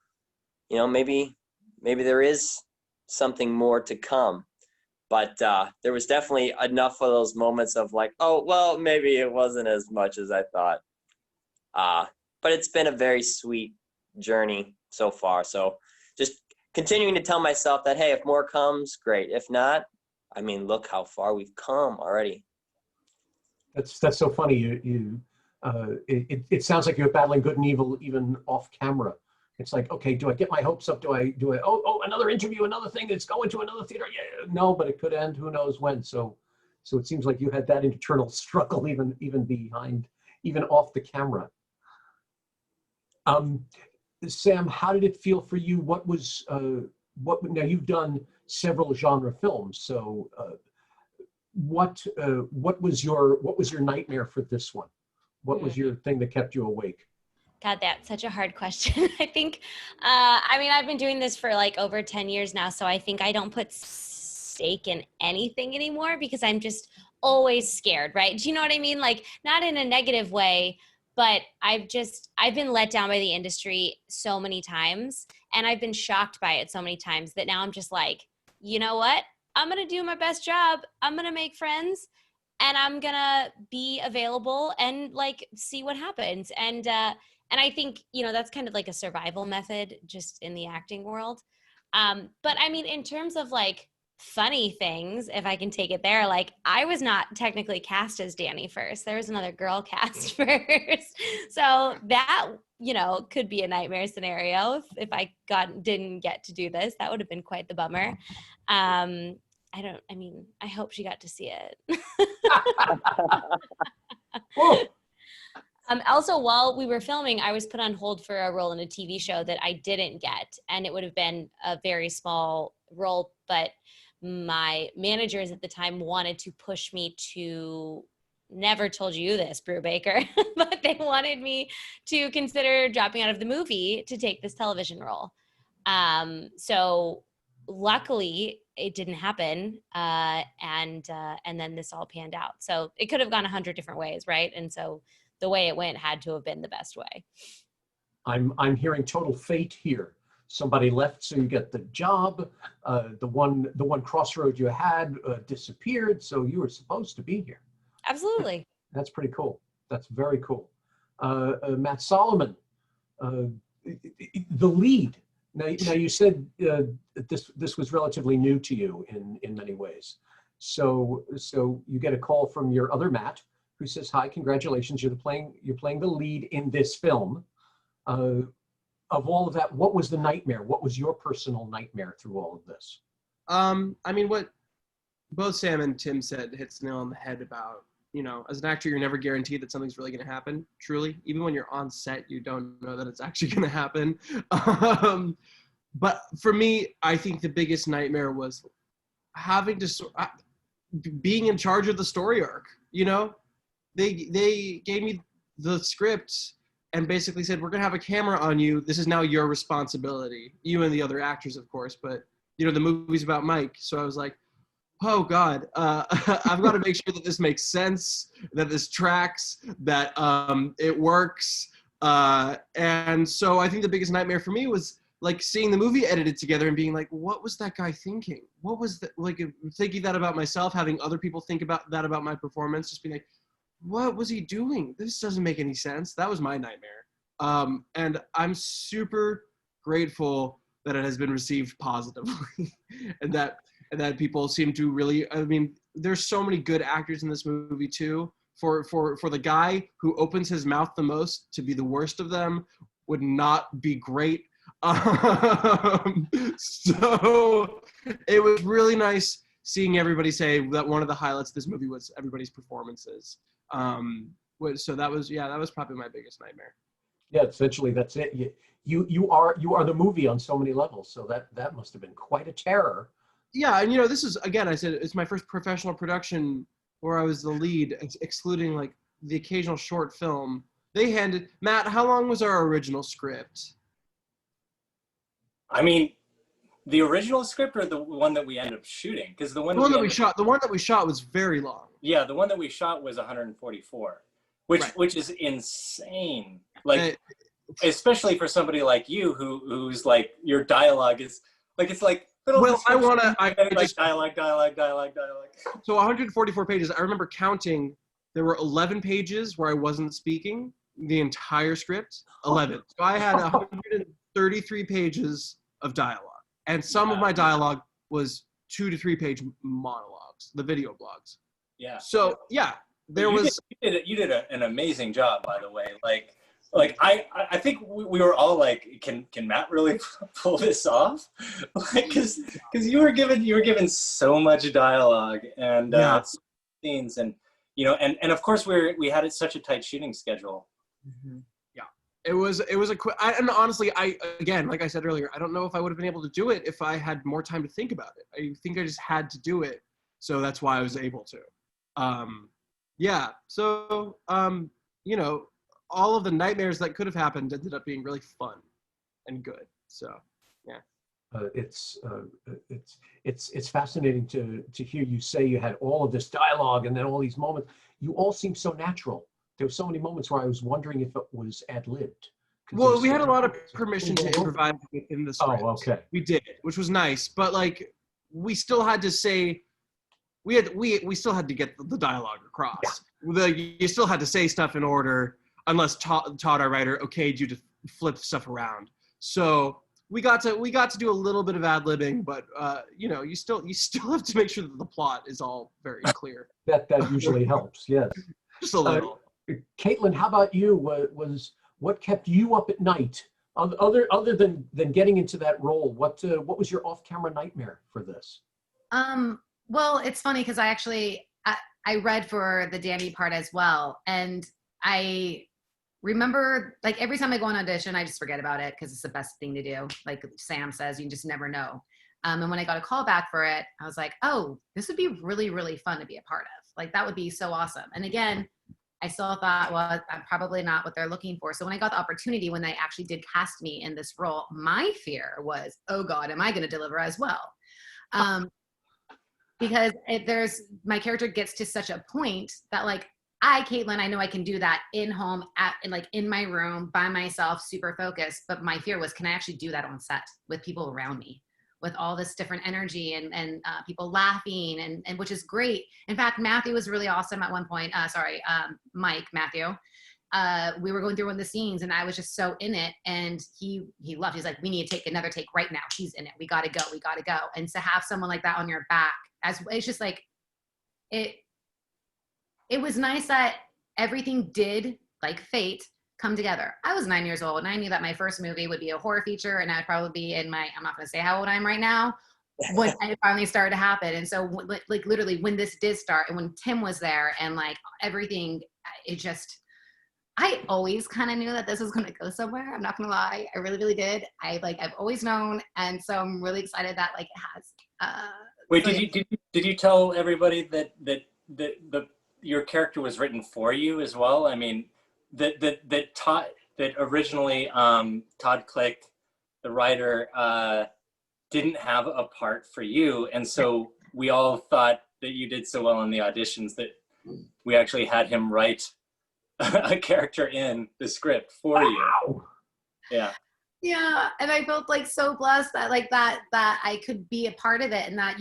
you know, maybe there is something more to come. But there was definitely enough of those moments of like, oh, well, maybe it wasn't as much as I thought. But it's been a very sweet journey so far. So just continuing to tell myself that, hey, if more comes, great. If not, I mean, look how far we've come already. That's so funny. It sounds like you're battling good and evil even off camera. It's like, okay, do I get my hopes up? Do I another interview, another thing that's going to another theater? Yeah, no, but it could end who knows when. So it seems like you had that internal struggle even behind, even off the camera. Sam, how did it feel for you? What now you've done several genre films, so what was your nightmare for this one? What was your thing that kept you awake? God, that's such a hard question. I think, I mean, I've been doing this for like over 10 years now, so I think I don't put stake in anything anymore because I'm just always scared, right? Do you know what I mean? Like, not in a negative way, but I've been let down by the industry so many times, and I've been shocked by it so many times that now I'm just like, you know what? I'm going to do my best job. I'm going to make friends, and I'm going to be available and like see what happens. And I think, you know, that's kind of like a survival method just in the acting world. But I mean, in terms of like funny things, if I can take it there, like I was not technically cast as Danny first. There was another girl cast first. So that, you know, could be a nightmare scenario if I didn't get to do this. That would have been quite the bummer. I hope she got to see it. Also, while we were filming, I was put on hold for a role in a TV show that I didn't get, and it would have been a very small role, but my managers at the time wanted to push me to, never told you this, Brewbaker, but they wanted me to consider dropping out of the movie to take this television role. So luckily it didn't happen. And then this all panned out. So it could have gone 100 different ways. Right. And so the way it went had to have been the best way. I'm hearing total fate here. Somebody left, so you get the job. The one crossroad you had disappeared, so you were supposed to be here. Absolutely. That's pretty cool. That's very cool. Matt Solomon, the lead. Now you said this was relatively new to you in many ways. So you get a call from your other Matt, who says, "Hi, congratulations! You're playing the lead in this film." Of all of that, what was the nightmare? What was your personal nightmare through all of this? I mean, what both Sam and Tim said hits the nail on the head about, you know, as an actor, you're never guaranteed that something's really going to happen. Truly, even when you're on set, you don't know that it's actually going to happen. But for me, I think the biggest nightmare was having to being in charge of the story arc. You know, they gave me the script and basically said, we're going to have a camera on you. This is now your responsibility. You and the other actors, of course, but, you know, the movie's about Mike. So I was like, oh, God, I've got to make sure that this makes sense, that this tracks, that it works. And so I think the biggest nightmare for me was, like, seeing the movie edited together and being like, what was that guy thinking? What was that? Like, thinking that about myself, having other people think about that about my performance, just being like, what was he doing? This doesn't make any sense. That was my nightmare. And I'm super grateful that it has been received positively, and that people seem to really. I mean, there's so many good actors in this movie too. For the guy who opens his mouth the most to be the worst of them would not be great. So it was really nice seeing everybody say that one of the highlights of this movie was everybody's performances. So that was probably my biggest nightmare. Yeah, essentially that's it. You are the movie on so many levels. So that must have been quite a terror. Yeah, and this is, again, I said it's my first professional production where I was the lead, excluding like the occasional short film. Matt, how long was our original script? I mean, the original script or the one that we ended up shooting? Because the one that we shot was very long. Yeah, the one that we shot was 144, which is insane. Like, especially for somebody like you who's like your dialogue is like it's like little. Well, dialogue. So 144 pages. I remember counting. There were 11 pages where I wasn't speaking. The entire script, 11. So I had 133 pages of dialogue, and some of my dialogue was 2 to 3 page monologues, the video blogs. Yeah. So yeah, you did an amazing job, by the way. Like I think we were all like, can Matt really pull this off? Like, because you were given so much dialogue and scenes, and and of course we had such a tight shooting schedule. Mm-hmm. Yeah, it was a quick. And honestly, again, like I said earlier, I don't know if I would have been able to do it if I had more time to think about it. I think I just had to do it, so that's why I was able to. So all of the nightmares that could have happened ended up being really fun and good. So yeah. It's fascinating to hear you say you had all of this dialogue and then all these moments. You all seem so natural. There were so many moments where I was wondering if it was ad-libbed. Well, we had a lot of permission to improvise within the script. Oh, okay. We did, which was nice, but like we still had to say, we still had to get the dialogue across. Yeah. You still had to say stuff in order, unless Todd, our writer, okayed you to flip stuff around. So we got to do a little bit of ad-libbing, but you still have to make sure that the plot is all very clear. that usually helps. Yes. Just a little. Caitlin, how about you? What kept you up at night, other than getting into that role? What was your off-camera nightmare for this? Well, it's funny because I read for the Danny part as well, and I remember like every time I go on audition, I just forget about it because it's the best thing to do. Like Sam says, you just never know. And when I got a call back for it, I was like, oh, this would be really, really fun to be a part of. Like that would be so awesome. And again, I still thought, well, I'm probably not what they're looking for. So when I got the opportunity, when they actually did cast me in this role, my fear was, oh God, am I going to deliver as well? Because my character gets to such a point that like, Caitlin, I know I can do that in my room by myself, super focused. But my fear was, can I actually do that on set with people around me, with all this different energy and people laughing and which is great. In fact, Matthew was really awesome at one point. Matthew. We were going through one of the scenes and I was just so in it, and he loved. He's like, we need to take another take right now. He's in it. We got to go. And to have someone like that on your back, it's just like it was nice that everything did, like fate, come together. I was 9 years old and I knew that my first movie would be a horror feature, and I'd probably be I'm not going to say how old I am right now, when it finally started to happen. And so like literally when this did start and when Tim was there and like everything, I always kind of knew that this was going to go somewhere. I'm not going to lie. I really, really did. I've always known. And so I'm really excited that like it has. Wait, did you tell everybody that your character was written for you as well? I mean, that originally Todd Click, the writer, didn't have a part for you, and so we all thought that you did so well in the auditions that we actually had him write a character in the script for you. Yeah, and I felt like so blessed that I could be a part of it, and that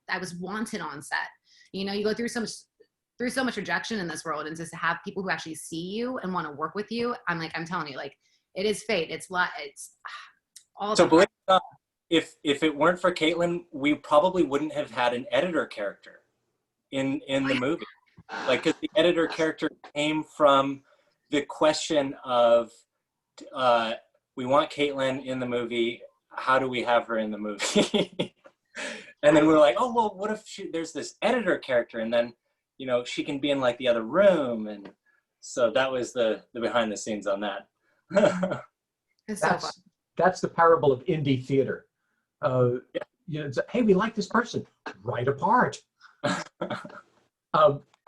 I was wanted on set. You go through so much rejection in this world, and just to have people who actually see you and want to work with you, I'm telling you, like, it is fate. all So the believe it or not, if it weren't for Caitlin, we probably wouldn't have had an editor character in the movie. Like, because the editor character came from the question of, we want Caitlin in the movie. How do we have her in the movie? And then we were like, oh, well, what if there's this editor character, and then, you know, she can be in like the other room. And so that was the behind the scenes on that. It's so fun. That's the parable of indie theater. You know, it's, hey, we like this person, write a part.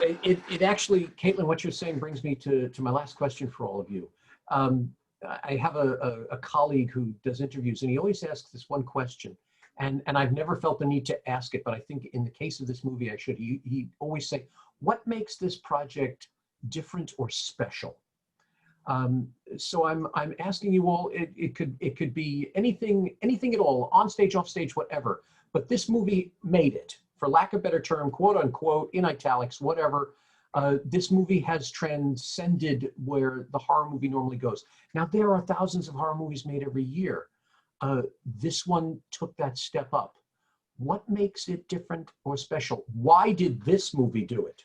It actually, Caitlin, what you're saying brings me to my last question for all of you. I have a colleague who does interviews, and he always asks this one question, and I've never felt the need to ask it, but I think in the case of this movie, I should. He always say, what makes this project different or special? So I'm asking you all, it could be anything at all, on stage, off stage, whatever, but this movie made it, for lack of a better term, quote unquote, in italics, whatever. This movie has transcended where the horror movie normally goes. Now, there are thousands of horror movies made every year. This one took that step up. What makes it different or special? Why did this movie do it?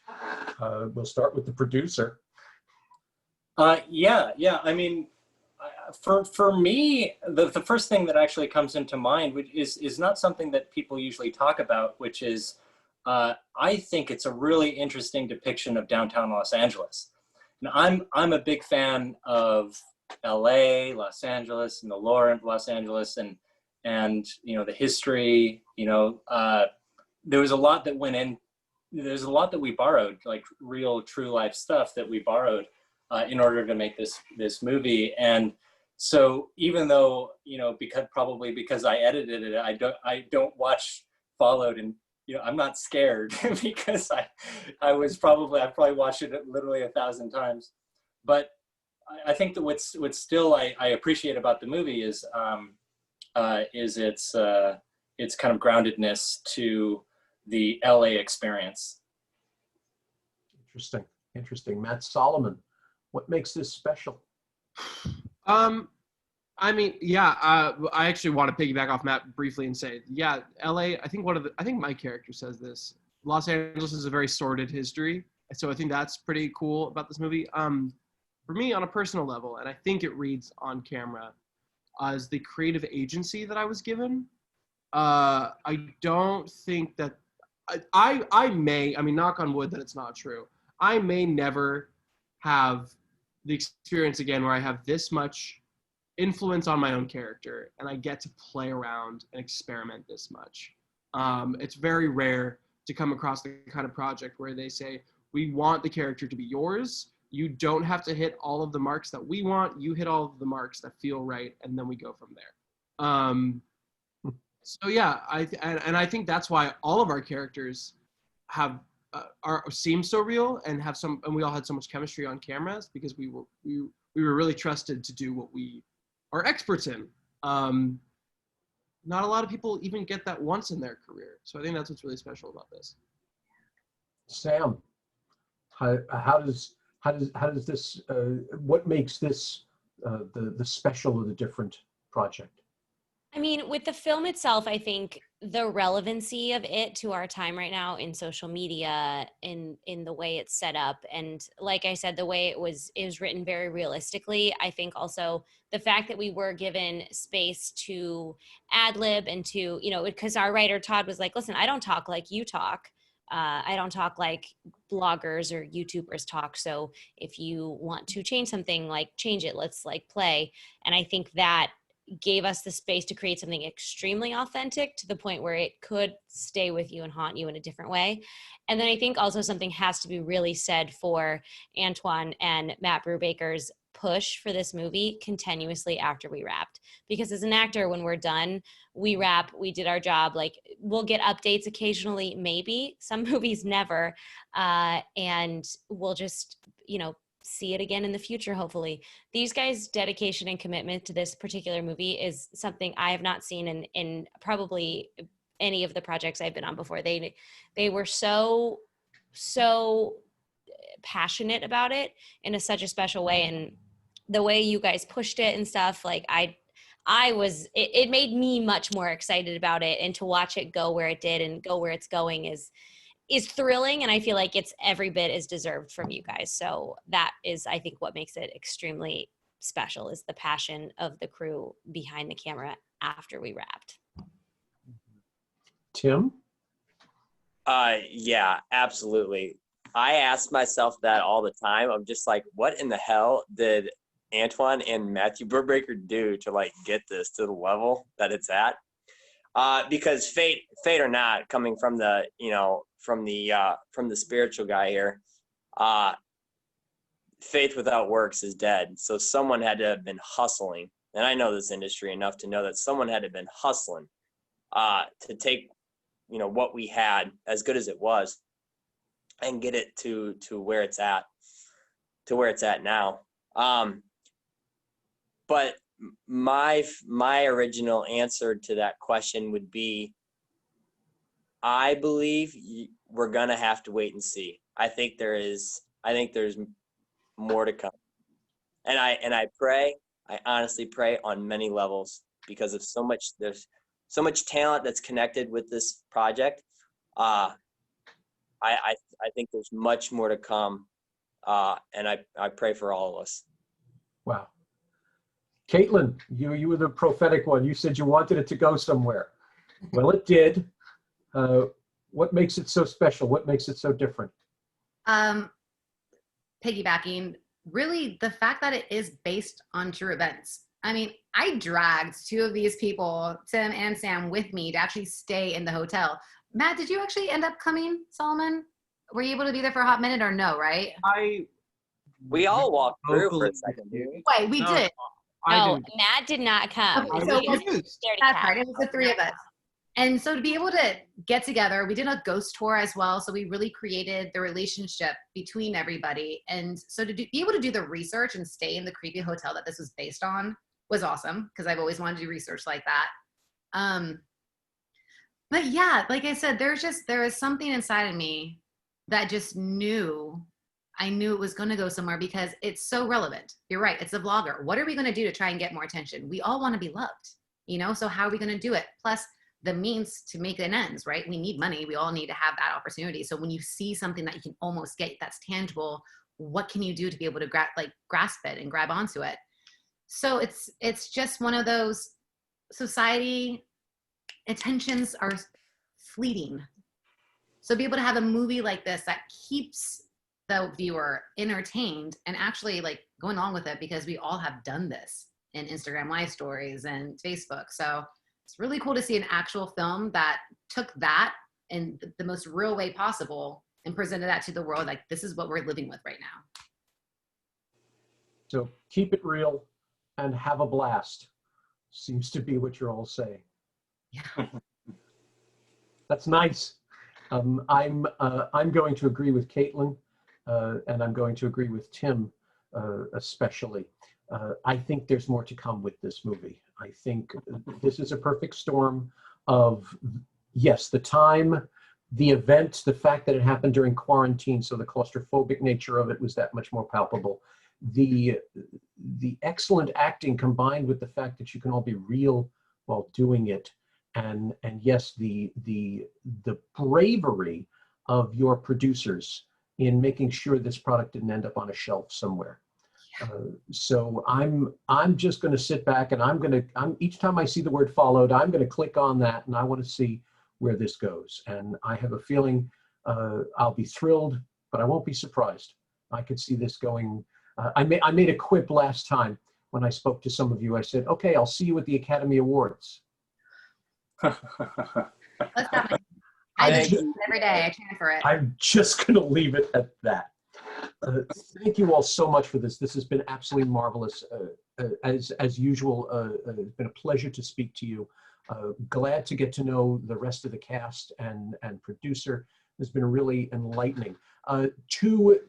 We'll start with the producer. Yeah. I mean, for me, the first thing that actually comes into mind, which is not something that people usually talk about, which is, I think it's a really interesting depiction of downtown Los Angeles. And I'm a big fan of LA, Los Angeles, and the lore of Los Angeles, and you know, the history. You know, there was a lot that went in. There's a lot that we borrowed, like real, true life stuff that we borrowed in order to make this movie. And so, even though, you know, because I edited it, I don't watch Followed, and you know, I'm not scared because I probably watched it literally 1,000 times. But I think that what's still I appreciate about the movie is its kind of groundedness to the LA experience. Interesting. Matt Solomon, what makes this special? I mean, yeah, I actually want to piggyback off Matt briefly and say, yeah, LA, I think my character says this. Los Angeles is a very sordid history. So I think that's pretty cool about this movie. For me, on a personal level, and I think it reads on camera, is the creative agency that I was given. I don't think that, I mean, knock on wood that it's not true. I may never have the experience again where I have this much influence on my own character and I get to play around and experiment this much. It's very rare to come across the kind of project where they say, we want the character to be yours. You don't have to hit all of the marks that we want. You hit all of the marks that feel right, and then we go from there. So yeah, I think that's why all of our characters have seem so real and we all had so much chemistry on cameras because we were really trusted to do what we are experts in. Not a lot of people even get that once in their career. So I think that's what's really special about this. Sam, how does this, what makes this the special or the different project? I mean, with the film itself, I think the relevancy of it to our time right now in social media, in the way it's set up, and like I said, the way it was written very realistically. I think also the fact that we were given space to ad lib and to, you know, because our writer Todd was like, listen, I don't talk like you talk. I don't talk like bloggers or YouTubers talk. So if you want to change something, like change it, let's like play. And I think that gave us the space to create something extremely authentic to the point where it could stay with you and haunt you in a different way. And then I think also something has to be really said for Antoine and Matt Brewbaker's push for this movie continuously after we wrapped. Because as an actor, when we're done, we wrap, we did our job. Like, we'll get updates occasionally, maybe. Some movies never. And we'll just, you know, see it again in the future, hopefully. These guys' dedication and commitment to this particular movie is something I have not seen in probably any of the projects I've been on before. They were so passionate about it in such a special way, and the way you guys pushed it and stuff, like I it made me much more excited about it, and to watch it go where it did and go where it's going is thrilling, and I feel like it's every bit as deserved from you guys. So that is, I think, what makes it extremely special, is the passion of the crew behind the camera after we wrapped. Tim? Yeah, absolutely. I ask myself that all the time. I'm just like, what in the hell did Antoine and Matthew Brewbaker do to like get this to the level that it's at? Because fate or not, coming from the from the spiritual guy here, faith without works is dead. So someone had to have been hustling, and I know this industry enough to know that someone had to have been hustling to take what we had, as good as it was, and get it to where it's at, now. But my original answer to that question would be, I believe we're gonna have to wait and see. I think there's more to come, and I honestly pray on many levels, because of there's so much talent that's connected with this project. I think there's much more to come, and I pray for all of us. Wow. Caitlin, you were the prophetic one. You said you wanted it to go somewhere. Well, it did. What makes it so special? What makes it so different? Piggybacking, really the fact that it is based on true events. I mean, I dragged two of these people, Tim and Sam, with me to actually stay in the hotel. Matt, did you actually end up coming, Solomon? Were you able to be there for a hot minute or no, right? We all walked through for a second, dude. Wait, we did. No, Matt did not come. Okay, I so refused. that's right. It was the three of us. And so to be able to get together, we did a ghost tour as well. So we really created the relationship between everybody. And so to be able to do the research and stay in the creepy hotel that this was based on was awesome, because I've always wanted to do research like that. But yeah, like I said, there is something inside of me that just I knew it was going to go somewhere, because it's so relevant. You're right. It's a vlogger. What are we going to do to try and get more attention? We all want to be loved, so how are we going to do it? Plus the means to make an ends, right? We need money. We all need to have that opportunity. So when you see something that you can almost get that's tangible, what can you do to be able to grasp it and grab onto it? So it's just one of those, society attentions are fleeting. So be able to have a movie like this that keeps the viewer entertained and actually like going along with it, because we all have done this in Instagram live stories and Facebook. So it's really cool to see an actual film that took that in the most real way possible and presented that to the world. Like, this is what we're living with right now. So keep it real and have a blast, seems to be what you're all saying. Yeah. That's nice. I'm going to agree with Caitlin, and I'm going to agree with Tim, especially. I think there's more to come with this movie. I think this is a perfect storm of, yes, the time, the event, the fact that it happened during quarantine, so the claustrophobic nature of it was that much more palpable. The excellent acting combined with the fact that you can all be real while doing it, and yes, the bravery of your producers in making sure this product didn't end up on a shelf somewhere. So I'm just going to sit back, and each time I see the word followed, I'm going to click on that, and I want to see where this goes. And I have a feeling I'll be thrilled, but I won't be surprised. I could see this going. I made a quip last time when I spoke to some of you. I said, "Okay, I'll see you at the Academy Awards." Let's have I do every day. I chant for it. I'm just going to leave it at that. Thank you all so much for this. This has been absolutely marvelous. As usual, it's been a pleasure to speak to you. Glad to get to know the rest of the cast and producer. It's been really enlightening. To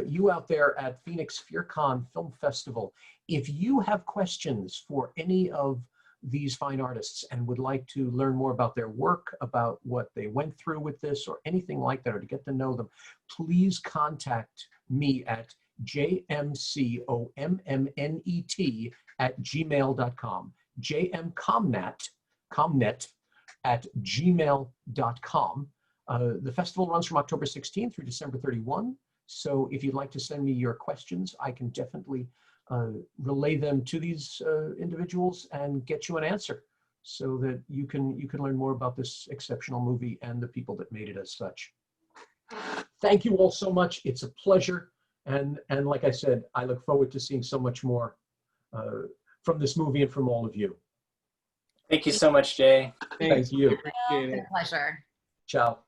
you out there at Phoenix FearCon Film Festival, if you have questions for any of these fine artists and would like to learn more about their work, about what they went through with this or anything like that, or to get to know them, please contact me at jmcommet@gmail.com. jmcomnet@gmail.com. The festival runs from October 16th through December 31. So if you'd like to send me your questions, I can definitely relay them to these individuals and get you an answer so that you can learn more about this exceptional movie and the people that made it as such. Thank you all so much. It's a pleasure. And like I said, I look forward to seeing so much more from this movie and from all of you. Thank you so much, Jay. Thanks. Thank you. Appreciate It's it. a pleasure. Ciao.